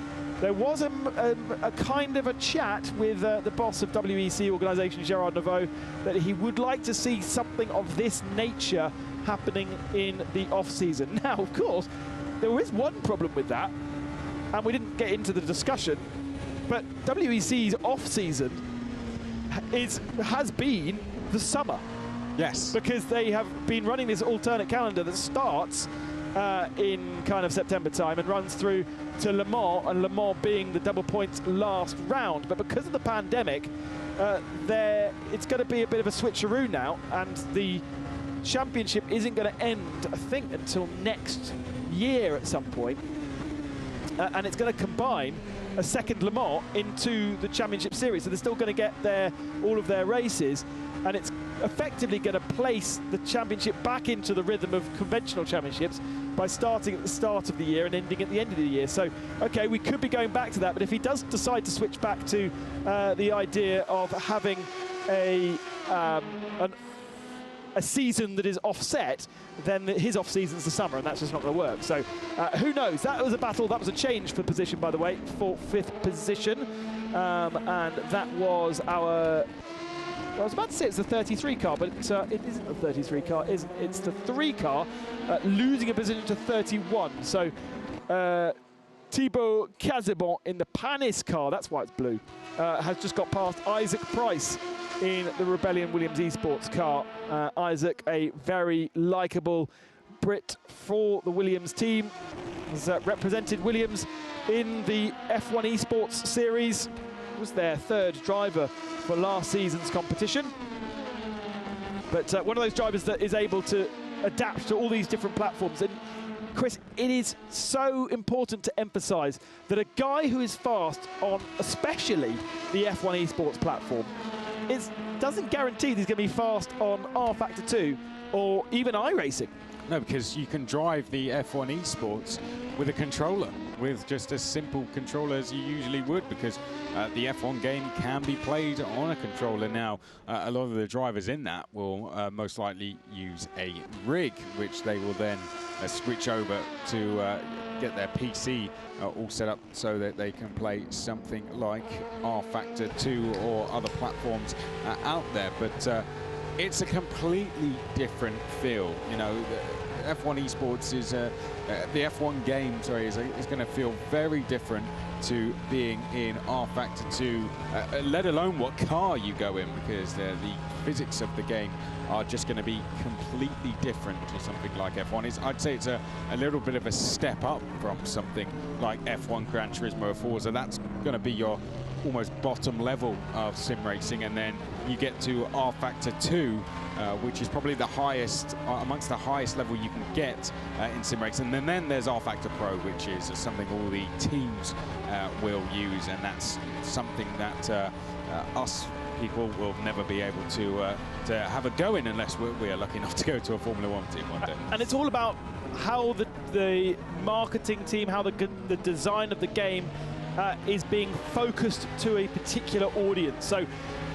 There was a kind of a chat with the boss of WEC organisation, Gerard Neveu, that he would like to see something of this nature happening in the off-season. Now, of course, there is one problem with that, and we didn't get into the discussion, but WEC's off-season has been the summer. Yes. Because they have been running this alternate calendar that starts in kind of September time and runs through to Le Mans, and Le Mans being the double points last round. But because of the pandemic, it's going to be a bit of a switcheroo now, and the championship isn't going to end, I think, until next year at some point. and it's going to combine a second Le Mans into the championship series. So they're still going to get all of their races, and it's effectively going to place the championship back into the rhythm of conventional championships by starting at the start of the year and ending at the end of the year. So, okay, we could be going back to that, but if he does decide to switch back to the idea of having a season that is offset, then his off-season's the summer, and that's just not going to work. So who knows? That was a battle. That was a change for position, by the way, for 5th position. And that was our... I was about to say it's the 33 car, but it isn't the 33 car. It's the 3 car, losing a position to 31. So Thibaut Casebon in the Panis car, that's why it's blue, has just got past Isaac Price in the Rebellion Williams Esports car. Isaac, a very likeable Brit for the Williams team, has represented Williams in the F1 Esports series, was their 3rd driver for last season's competition. But one of those drivers that is able to adapt to all these different platforms. And Chris, it is so important to emphasize that a guy who is fast on especially the F1 Esports platform doesn't guarantee that he's going to be fast on rFactor 2 or even iRacing. No, because you can drive the F1 Esports with a controller, with just as simple controller as you usually would, because the F1 game can be played on a controller now. A lot of the drivers in that will most likely use a rig, which they will then switch over to get their PC all set up so that they can play something like rFactor 2 or other platforms out there. But it's a completely different feel, you know. F1 Esports is the F1 game, sorry, is going to feel very different to being in rFactor 2, let alone what car you go in, because the physics of the game are just going to be completely different to something like F1. I'd say it's a little bit of a step up from something like F1 Gran Turismo 4, so that's going to be your almost bottom level of sim racing, and then you get to rFactor 2, which is probably the highest, amongst the highest level you can get in sim racing. And then there's rFactor Pro, which is something all the teams will use, and that's something that us people will never be able to have a go in unless we are lucky enough to go to a Formula 1 team one day. And it's all about how the marketing team, how the design of the game is being focused to a particular audience. So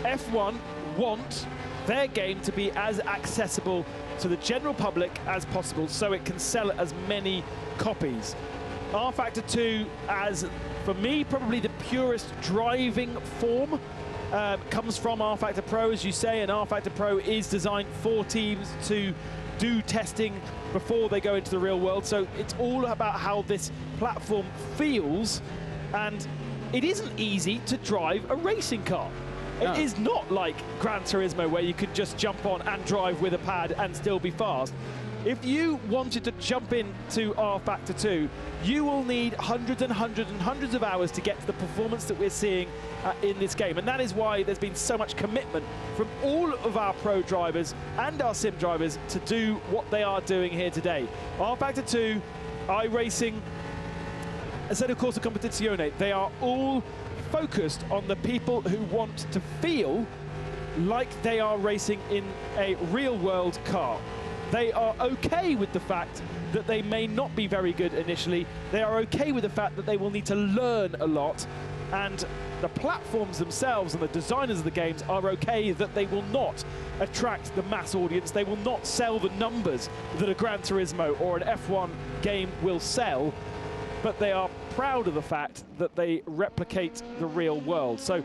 F1 want their game to be as accessible to the general public as possible, so it can sell as many copies. rFactor 2, as for me probably the purest driving form, comes from rFactor Pro, as you say, and rFactor Pro is designed for teams to do testing before they go into the real world. So it's all about how this platform feels, and it isn't easy to drive a racing car. No. It is not like Gran Turismo, where you could just jump on and drive with a pad and still be fast. If you wanted to jump into rFactor 2, you will need hundreds and hundreds and hundreds of hours to get to the performance that we're seeing in this game. And that is why there's been so much commitment from all of our pro drivers and our sim drivers to do what they are doing here today. rFactor 2, iRacing, instead of Corsa Competizione, they are all focused on the people who want to feel like they are racing in a real-world car. They are okay with the fact that they may not be very good initially. They are okay with the fact that they will need to learn a lot. And the platforms themselves and the designers of the games are okay that they will not attract the mass audience. They will not sell the numbers that a Gran Turismo or an F1 game will sell, but they are proud of the fact that they replicate the real world. So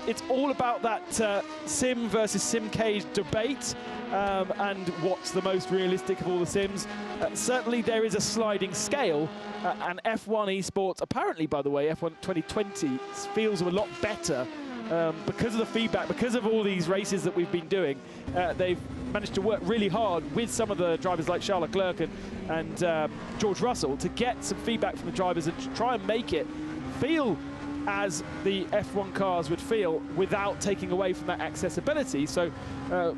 it's all about that sim versus sim cage debate, and what's the most realistic of all the sims. Certainly there is a sliding scale, and F1 Esports, apparently, by the way, F1 2020 feels a lot better because of the feedback, because of all these races that we've been doing. They've managed to work really hard with some of the drivers like Charles Leclerc and George Russell to get some feedback from the drivers and to try and make it feel as the F1 cars would feel without taking away from that accessibility. So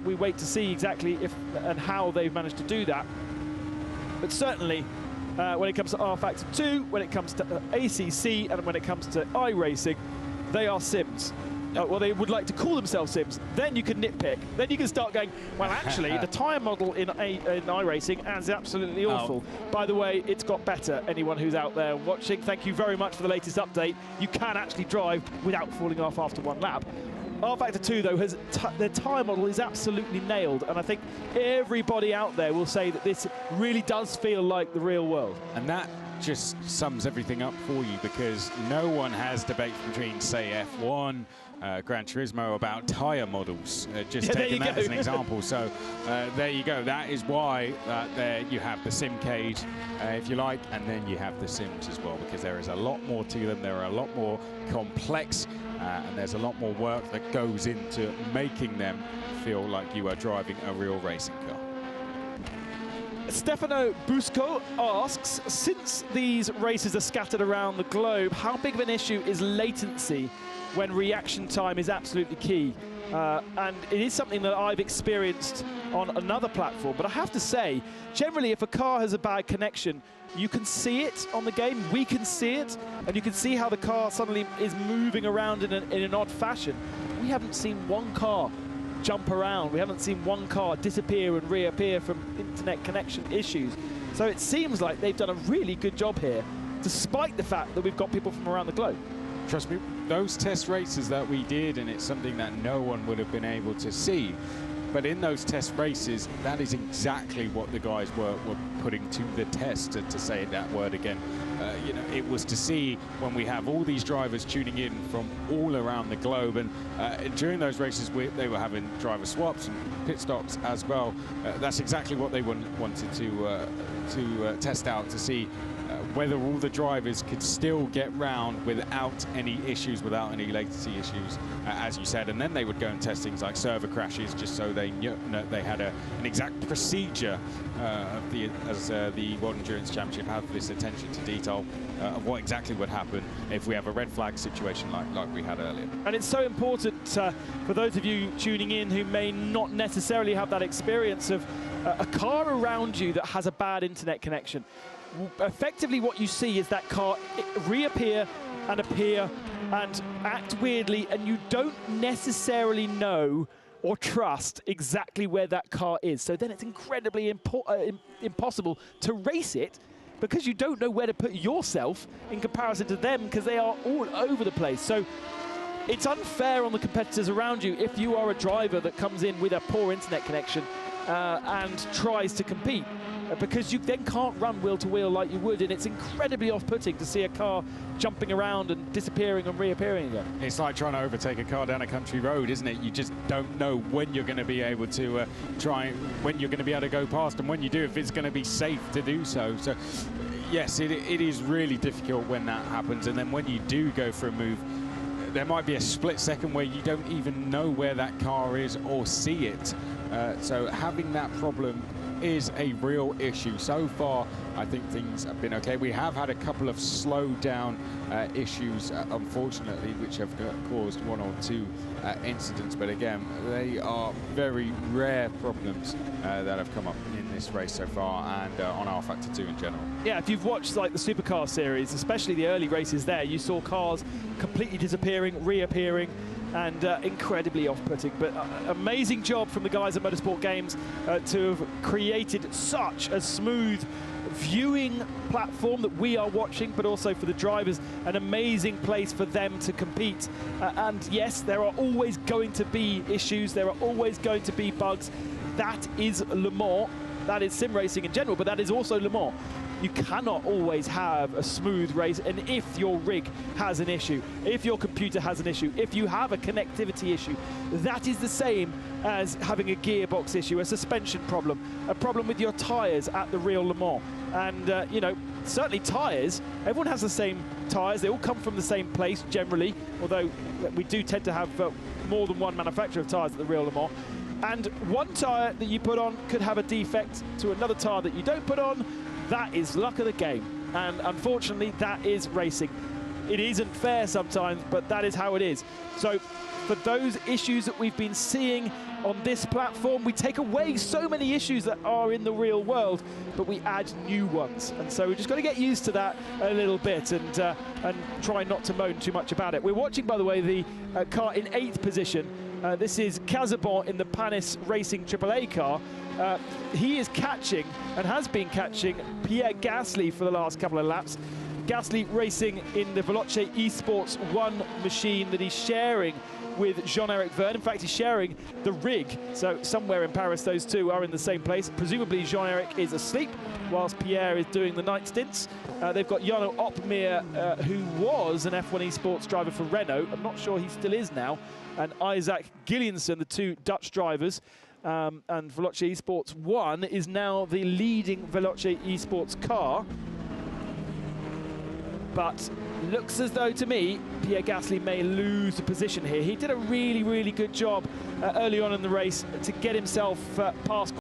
we wait to see exactly if and how they've managed to do that. But certainly when it comes to rFactor 2, when it comes to ACC, and when it comes to iRacing, they are sims. Well, they would like to call themselves sims. Then you can nitpick. Then you can start going, well, actually, the tyre model in iRacing is absolutely awful. By the way, it's got better. Anyone who's out there watching, thank you very much for the latest update. You can actually drive without falling off after one lap. rFactor 2, though, their tyre model is absolutely nailed, and I think everybody out there will say that this really does feel like the real world. And that just sums everything up for you, because no one has debate between, say, F1, Gran Turismo about tyre models, just taking that as an example. So there you go. That is why there you have the sim cage, if you like, and then you have the sims as well, because there is a lot more to them. There are a lot more complex, and there's a lot more work that goes into making them feel like you are driving a real racing car. Stefano Busco asks, since these races are scattered around the globe, how big of an issue is latency when reaction time is absolutely key? And it is something that I've experienced on another platform, but I have to say, generally, if a car has a bad connection, you can see it on the game, we can see it, and you can see how the car suddenly is moving around in an odd fashion. We haven't seen one car jump around. We haven't seen one car disappear and reappear from internet connection issues. So it seems like they've done a really good job here, despite the fact that we've got people from around the globe. Trust me, those test races that we did, and it's something that no one would have been able to see, but in those test races, that is exactly what the guys were putting to the test, to say that word again. You know, it was to see when we have all these drivers tuning in from all around the globe, and during those races they were having driver swaps and pit stops as well. That's exactly what they wanted to test out, to see whether all the drivers could still get round without any issues, without any latency issues, as you said. And then they would go and test things like server crashes, just so they knew that they had an exact procedure as the World Endurance Championship have this attention to detail of what exactly would happen if we have a red flag situation like we had earlier. And it's so important for those of you tuning in who may not necessarily have that experience of a car around you that has a bad internet connection. Effectively what you see is that car reappear and appear and act weirdly, and you don't necessarily know or trust exactly where that car is. So then it's incredibly impossible to race it, because you don't know where to put yourself in comparison to them, because they are all over the place. So it's unfair on the competitors around you if you are a driver that comes in with a poor internet connection and tries to compete, because you then can't run wheel to wheel like you would, and it's incredibly off-putting to see a car jumping around and disappearing and reappearing again. It's like trying to overtake a car down a country road, isn't it? You just don't know when you're going to be able to when you're going to be able to go past, and when you do, if it's going to be safe to do so. So yes, it is really difficult when that happens, and then when you do go for a move, there might be a split second where you don't even know where that car is or see it. So having that problem is a real issue. So far, I think things have been okay. We have had a couple of slow down issues, unfortunately, which have caused one or two incidents. But again, they are very rare problems that have come up in this race so far, and on rFactor 2 in general. Yeah, if you've watched like the Supercar series, especially the early races there, you saw cars completely disappearing, reappearing, and incredibly off-putting. But amazing job from the guys at Motorsport Games to have created such a smooth viewing platform that we are watching, but also for the drivers, an amazing place for them to compete. And yes, there are always going to be issues, there are always going to be bugs. That is Le Mans, that is sim racing in general, but that is also Le Mans. You cannot always have a smooth race, and if your rig has an issue, if your computer has an issue, if you have a connectivity issue, that is the same as having a gearbox issue, a suspension problem, a problem with your tyres at the real Le Mans. And, you know, certainly tyres, everyone has the same tyres, they all come from the same place generally, although we do tend to have more than one manufacturer of tyres at the real Le Mans. And one tyre that you put on could have a defect to another tyre that you don't put on. That is luck of the game, and unfortunately that is racing. It isn't fair sometimes, but that is how it is. So for those issues that we've been seeing on this platform. We take away so many issues that are in the real world, but we add new ones. And so we've just got to get used to that a little bit and try not to moan too much about it. We're watching, by the way, the car in 8th position. This is Casabon in the Panis Racing AAA car. He is catching, and has been catching, Pierre Gasly for the last couple of laps. Gasly racing in the Veloce Esports 1 machine that he's sharing with Jean-Eric Vergne. In fact, he's sharing the rig. So somewhere in Paris, those two are in the same place. Presumably, Jean-Eric is asleep whilst Pierre is doing the night stints. They've got Jarno Opmeer, who was an F1 Esports driver for Renault. I'm not sure he still is now. And Isaac Gillianson, the two Dutch drivers. And Veloce Esports 1 is now the leading Veloce Esports car. But looks as though, to me, Pierre Gasly may lose the position here. He did a really, really good job early on in the race to get himself past